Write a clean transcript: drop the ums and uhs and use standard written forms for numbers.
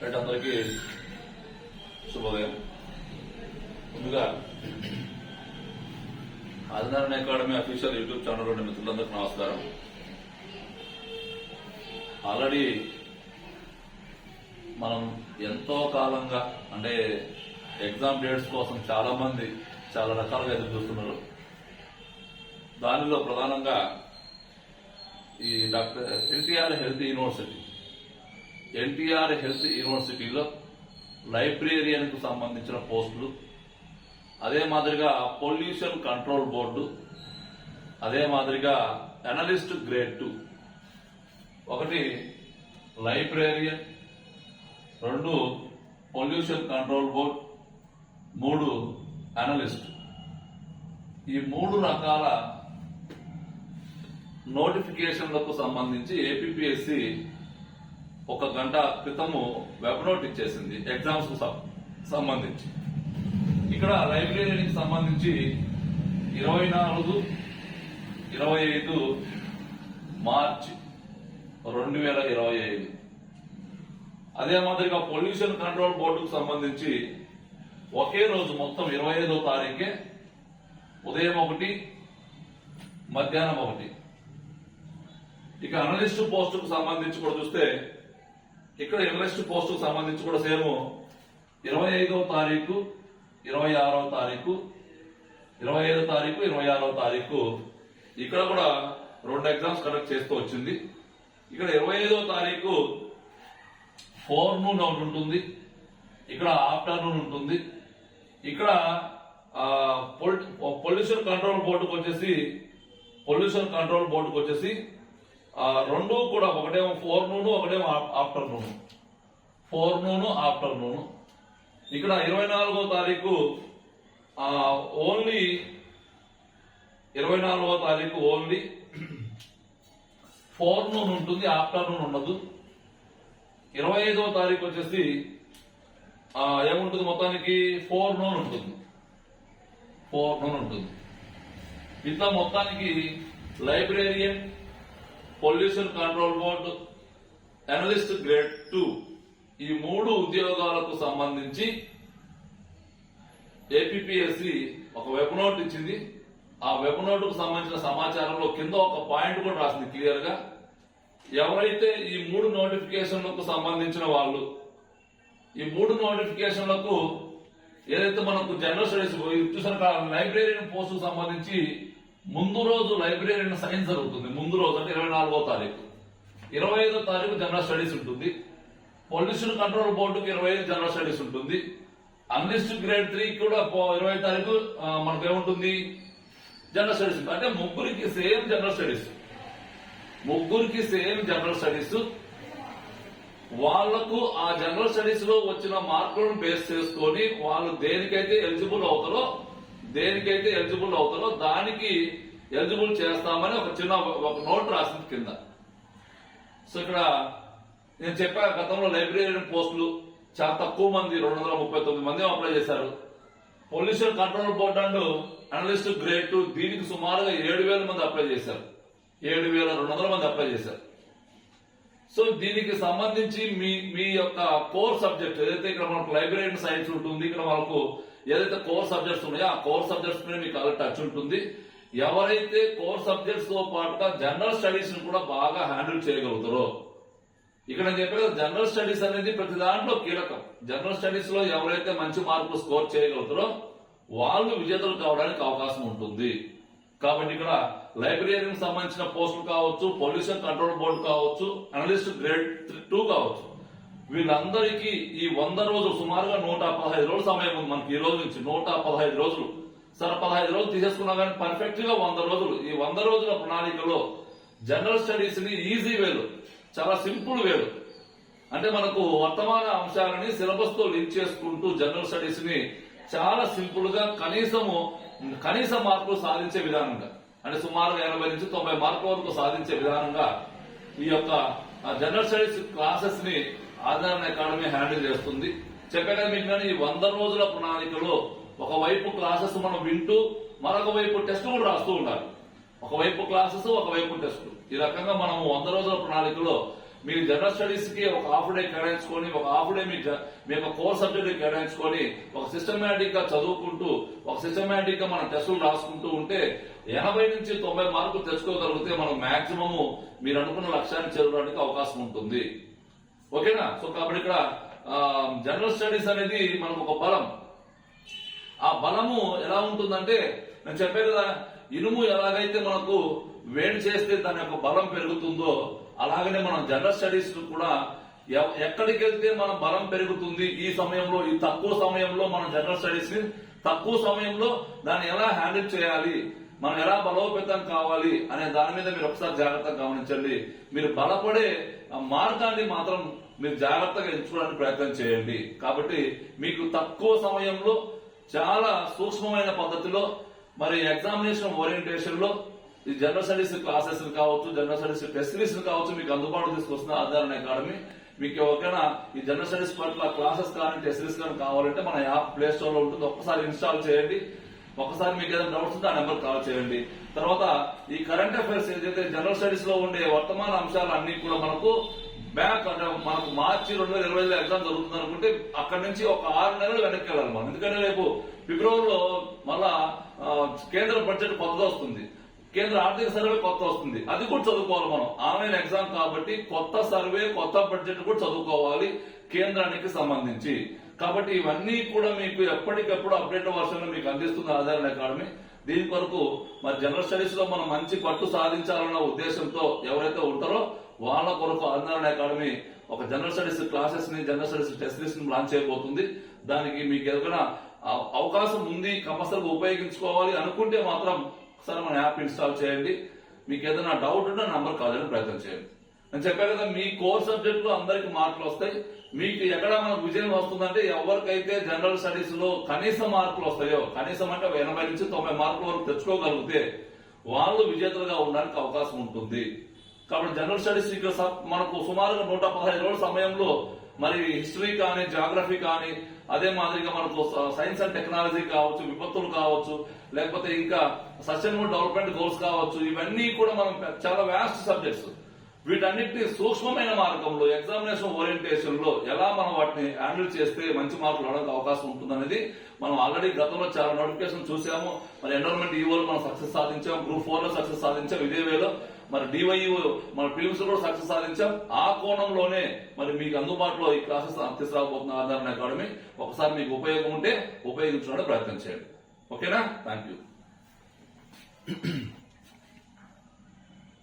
అందరికీ శుభోదయం. ముందుగా Adinarayana academy official YouTube channel ఉన్న మిత్రులందరికీ నమస్కారం. ఆల్రెడీ మనం ఎంతో కాలంగా అంటే ఎగ్జామ్ డేట్స్ కోసం చాలా మంది చాలా రకాలుగా ఎదురు చూస్తున్నారు. దానిలో ప్రధానంగా ఈ డాక్టర్ ఎన్టీఆర్ హెల్త్ యూనివర్సిటీలో లైబ్రేరియన్ కు సంబంధించిన పోస్టులు, అదే మాదిరిగా పొల్యూషన్ కంట్రోల్ బోర్డు, అదే మాదిరిగా అనలిస్ట్ గ్రేడ్ 2, ఒకటి librarian, 2 pollution control board, 3 analyst. ఈ 3 రకాల నోటిఫికేషన్లకు సంబంధించి ఏపీపీఎస్సీ 1 గంట క్రితము వెబ్ నోట్ ఇచ్చేసింది ఎగ్జామ్స్ కు సంబంధించి. ఇక్కడ లైబ్రరీకి సంబంధించి 24-25 మార్చి 2025, అదే మాదిరిగా పొల్యూషన్ కంట్రోల్ బోర్డుకు సంబంధించి ఒకే రోజు మొత్తం 25వ తారీఖే ఉదయం 1, మధ్యాహ్నం 1. ఇక అనలిస్ట్ పోస్టుకు సంబంధించి కూడా చూస్తే ఇక్కడ అనలిస్ట్ పోస్టుకు సంబంధించి కూడా సేమ్ 25వ తారీఖు, 26వ తారీఖు, 25వ తారీఖు, 26వ తారీఖు ఇక్కడ కూడా 2 ఎగ్జామ్స్ కండక్ట్ చేస్తూ వచ్చింది. ఇక్కడ 25వ తారీఖు ఫోర్నూన్ ఒకటి ఉంటుంది, ఇక్కడ ఆఫ్టర్నూన్ ఉంటుంది. ఇక్కడ పొల్యూషన్ కంట్రోల్ బోర్డుకు వచ్చేసి 2 కూడా, ఒకటేమో ఫోర్నూన్, ఒకటేమో ఆఫ్టర్నూన్. ఇక్కడ 24వ తారీఖు ఓన్లీ ఫోర్నూన్ ఉంటుంది, ఆఫ్టర్నూన్ ఉండదు. 25వ తారీఖు వచ్చేసి ఏముంటుంది, మొత్తానికి ఫోర్నూన్ ఉంటుంది. ఇట్లా మొత్తానికి librarian, pollution control board, analyst grade 2 ఈ 3 ఉద్యోగాలకు సంబంధించి ఏపీపీఎస్సీ ఒక వెబ్ నోట్ ఇచ్చింది. ఆ వెబ్ నోట్ కు సంబంధించిన సమాచారంలో కింద ఒక పాయింట్ కూడా రాసింది క్లియర్ గా. ఎవరైతే ఈ 3 నోటిఫికేషన్లకు సంబంధించిన వాళ్ళు, ఈ 3 నోటిఫికేషన్లకు ఏదైతే మనకు జనరల్ స్టడీస్ చూసాక లైబ్రేరియన్ పోస్టుకు సంబంధించి ముందు రోజు లైబ్రేరియన్ సైన్స్ జరుగుతుంది. ముందు రోజు అంటే 24వ తారీఖు, 25వ తారీఖు జనరల్ స్టడీస్ ఉంటుంది. పొల్యూషన్ కంట్రోల్ బోర్డుకి 25 జనరల్ స్టడీస్ ఉంటుంది. అనలిస్ట్ గ్రేడ్ 3 కూడా 20 తారీఖు మనకు ఏముంటుంది, జనరల్ స్టడీస్ ఉంటుంది. అంటే ముగ్గురికి సేమ్ జనరల్ స్టడీస్. వాళ్లకు ఆ జనరల్ స్టడీస్ లో వచ్చిన మార్కులను బేస్ చేసుకొని వాళ్ళు దేనికైతే ఎలిజిబుల్ అవుతారో దానికి ఎలిజిబుల్ చేస్తామని ఒక నోట్ రాసింది కింద. సో ఇక్కడ నేను చెప్పా, గతంలో లైబ్రేరియన్ పోస్టులు చాలా తక్కువ మంది, 239 మంది అప్లై చేశారు. Pollution control board and analyst grade 2 దీనికి సుమారుగా 7,000 మంది అప్లై చేశారు. 7,200 మంది అప్లై చేశారు. సో దీనికి సంబంధించి మీ యొక్క కోర్ సబ్జెక్ట్ ఏదైతే ఇక్కడ మనకు లైబ్రేరియన్ సైన్స్ ఉంటుంది, ఇక్కడ మనకు ఏదైతే కోర్ సబ్జెక్ట్స్ ఉన్నాయో ఆ కోర్ సబ్జెక్ట్స్ మీద మీకు టచ్ ఉంటుంది. ఎవరైతే కోర్ సబ్జెక్ట్స్ తో పాటుగా జనరల్ స్టడీస్ ను కూడా బాగా హ్యాండిల్ చేయగలుగుతారో, ఇక్కడ నేను చెప్పే జనరల్ స్టడీస్ అనేది ప్రతి దాంట్లో కీలకం. జనరల్ స్టడీస్ లో ఎవరైతే మంచి మార్కులు స్కోర్ చేయగలుగుతారో వాళ్ళు విజేతలు కావడానికి అవకాశం ఉంటుంది. కాబట్టి ఇక్కడ లైబ్రేరియన్ సంబంధించిన పోస్టులు కావచ్చు, పొల్యూషన్ కంట్రోల్ బోర్డు కావచ్చు, అనలిస్ట్ గ్రేడ్ 2 కావచ్చు, వీళ్ళందరికీ ఈ 100 రోజులు సుమారుగా 115 రోజుల సమయం ఉంది మనకి. ఈ రోజు నుంచి 115 రోజులు, సరే 15 రోజులు తీసేసుకున్నా కానీ పర్ఫెక్ట్ గా 100 రోజులు. ఈ 100 రోజుల ప్రణాళికలో జనరల్ స్టడీస్ ని ఈజీ వేలు, చాలా సింపుల్ వేలు, అంటే మనకు వర్తమాన అంశాలని సిలబస్ తో లింక్ చేసుకుంటూ జనరల్ స్టడీస్ ని చాలా సింపుల్ గా కనీస మార్కులు సాధించే విధానంగా, అంటే సుమారుగా 80 నుంచి 90 మార్కుల వరకు సాధించే విధానంగా ఈ యొక్క జనరల్ స్టడీస్ క్లాసెస్ ని ఆదినారాయణ అకాడమీ హ్యాండిల్ చేస్తుంది. చెప్పగా మీకు ఈ 100 రోజుల ప్రణాళికలో ఒకవైపు క్లాసెస్ మనం వింటూ మరొక వైపు టెస్ట్ కూడా రాస్తూ ఉండాలి. ఒకవైపు క్లాసెస్, ఒకవైపు టెస్ట్. ఈ రకంగా మనము 100 రోజుల ప్రణాళికలో మీరు జనరల్ స్టడీస్ కి ఒక హాఫ్ డే కేటాయించుకొని ఒక హాఫ్ డే మీ యొక్క కోర్ సబ్జెక్ట్ కేటాయించుకొని ఒక సిస్టమేటిక్ గా చదువుకుంటూ ఒక సిస్టమేటిక్ గా మనం టెస్టులు రాసుకుంటూ ఉంటే 80 నుంచి 90 మార్కులు తెచ్చుకోగలిగితే మనం మాక్సిమం మీరు అనుకున్న లక్ష్యాన్ని చేరడానికి అవకాశం ఉంటుంది. ఓకేనా? సో కాబట్టి ఇక్కడ జనరల్ స్టడీస్ అనేది మనకు ఒక బలం. ఆ బలము ఎలా ఉంటుందంటే నేను చెప్పే కదా, ఇనుము ఎలాగైతే మనకు వేడి చేస్తే దాని యొక్క బలం పెరుగుతుందో అలాగనే మనం జనరల్ స్టడీస్ కూడా ఎక్కడికి వెళ్తే మన బలం పెరుగుతుంది ఈ సమయంలో, ఈ తక్కువ సమయంలో మనం జనరల్ స్టడీస్ ని తక్కువ సమయంలో దాన్ని ఎలా హ్యాండిల్ చేయాలి, మనం ఎలా బలోపేతం కావాలి అనే దాని మీద మీరు ఒకసారి జాగ్రత్తగా గమనించండి. మీరు బలపడే మార్గాన్ని మాత్రం మీరు జాగ్రత్తగా ఎంచుకోవడానికి ప్రయత్నం చేయండి. కాబట్టి మీకు తక్కువ సమయంలో చాలా సూక్ష్మమైన పద్ధతిలో మరి ఎగ్జామినేషన్ ఓరియంటేషన్ లో ఈ జనరల్ స్టడీస్ క్లాసెస్ కావచ్చు, జనరల్ స్టడీస్ టెస్ట్ సిరీస్ కావచ్చు మీకు అందుబాటులో తీసుకొస్తున్న ఆధారణ అకాడమీ. మీకు ఎవరికైనా ఈ జనరల్ స్టడీస్ పట్ల క్లాసెస్ కానీ టెస్ట్ సిరీస్ కానీ కావాలంటే మన యాప్ ప్లే స్టోర్ లో ఉంటుంది, ఒక్కసారి ఇన్స్టాల్ చేయండి. ఒకసారి మీకు ఏదైనా డౌట్స్ ఉంటే ఆ నెంబర్ కాల్ చేయండి. తర్వాత ఈ కరెంట్ అఫైర్స్ ఏదైతే జనరల్ స్టడీస్ లో ఉండే వర్తమాన అంశాలు అన్ని కూడా మనకు బ్యాక్ అంటే మనకు మార్చి 2020 ఎగ్జామ్ జరుగుతుంది అనుకుంటే అక్కడి నుంచి ఒక 6 నెలలు వెనక్కి వెళ్ళాలి మనం. ఎందుకంటే రేపు ఫిబ్రవరిలో మళ్ళా కేంద్ర బడ్జెట్ కొత్తగా వస్తుంది, కేంద్ర ఆర్థిక సర్వే కొత్త వస్తుంది, అది కూడా చదువుకోవాలి మనం. ఆన్లైన్ ఎగ్జామ్ కాబట్టి కొత్త సర్వే కొత్త బడ్జెట్ కూడా చదువుకోవాలి కేంద్రానికి సంబంధించి. కాబట్టి ఇవన్నీ కూడా మీకు ఎప్పటికప్పుడు అప్డేట్ వర్షన్ లో మీకు అందిస్తుంది ఆధారణ అకాడమీ. దీని కొరకు మరి జనరల్ స్టడీస్ లో మనం మంచి పట్టు సాధించాలన్న ఉద్దేశంతో ఎవరైతే ఉంటారో వాళ్ళ కొరకు ఆధారణ అకాడమీ ఒక జనరల్ స్టడీస్ క్లాసెస్ ని జనరల్ స్టడీస్ టెస్ట్ సిరీస్ ని లాంచ్ చేయబోతుంది. దానికి మీకు ఏదైనా అవకాశం ఉంది, కంపల్సరీగా ఉపయోగించుకోవాలి అనుకుంటే మాత్రం ఒకసారి మన యాప్ ఇన్స్టాల్ చేయండి. మీకు ఏదైనా డౌట్ ఉంటే నంబర్ కాల్ చేయడానికి ప్రయత్నం చేయండి. నేను చెప్పాను కదా, మీ కోర్ సబ్జెక్ట్ లో అందరికి మార్కులు వస్తాయి. మీకు ఎక్కడ మనకు విజయం వస్తుందంటే ఎవరికైతే జనరల్ స్టడీస్ లో కనీస మార్కులు వస్తాయో, కనీసం అంటే 80 నుంచి 90 మార్కుల వరకు తెచ్చుకోగలిగితే వాళ్ళు విజేతలుగా ఉండడానికి అవకాశం ఉంటుంది. కాబట్టి జనరల్ స్టడీస్ ఇక్కడ మనకు సుమారుగా 115 రోజుల సమయంలో మరి హిస్టరీ కానీ జాగ్రఫీ కానీ అదే మాదిరిగా మనకు సైన్స్ అండ్ టెక్నాలజీ కావచ్చు, విపత్తులు కావచ్చు, లేకపోతే ఇంకా సస్టైనబుల్ డెవలప్మెంట్ గోల్స్ కావచ్చు, ఇవన్నీ కూడా మనం చాలా వ్యాస్ట్ సబ్జెక్ట్స్. వీటన్నిటిని సూక్ష్మమైన మార్గంలో ఎగ్జామినేషన్ ఓరియంటేషన్ లో ఎలా మనం వాటిని హ్యాండిల్ చేస్తే మంచి మార్కులు రావడానికి అవకాశం ఉంటుందనేది మనం ఆల్రెడీ గతంలో చాలా నోటిఫికేషన్ చూసాము. మరి ఎన్రోల్మెంట్ ఈవోలో మనం సక్సెస్ సాధించాం, గ్రూప్ 4 లో సక్సెస్ సాధించాం, ఇదే వేలో మరి డివైయూ మన ఫిలిమ్స్ లో సక్సెస్ సాధించాం. ఆ కోణంలోనే మరి మీకు అందుబాటులో ఈ క్లాసెస్ తీసుకురాబోతున్న ఆధారణ అకాడమీ. ఒకసారి మీకు ఉపయోగం ఉంటే ఉపయోగించడానికి ప్రయత్నం చేయండి. ఓకేనా? Thank you.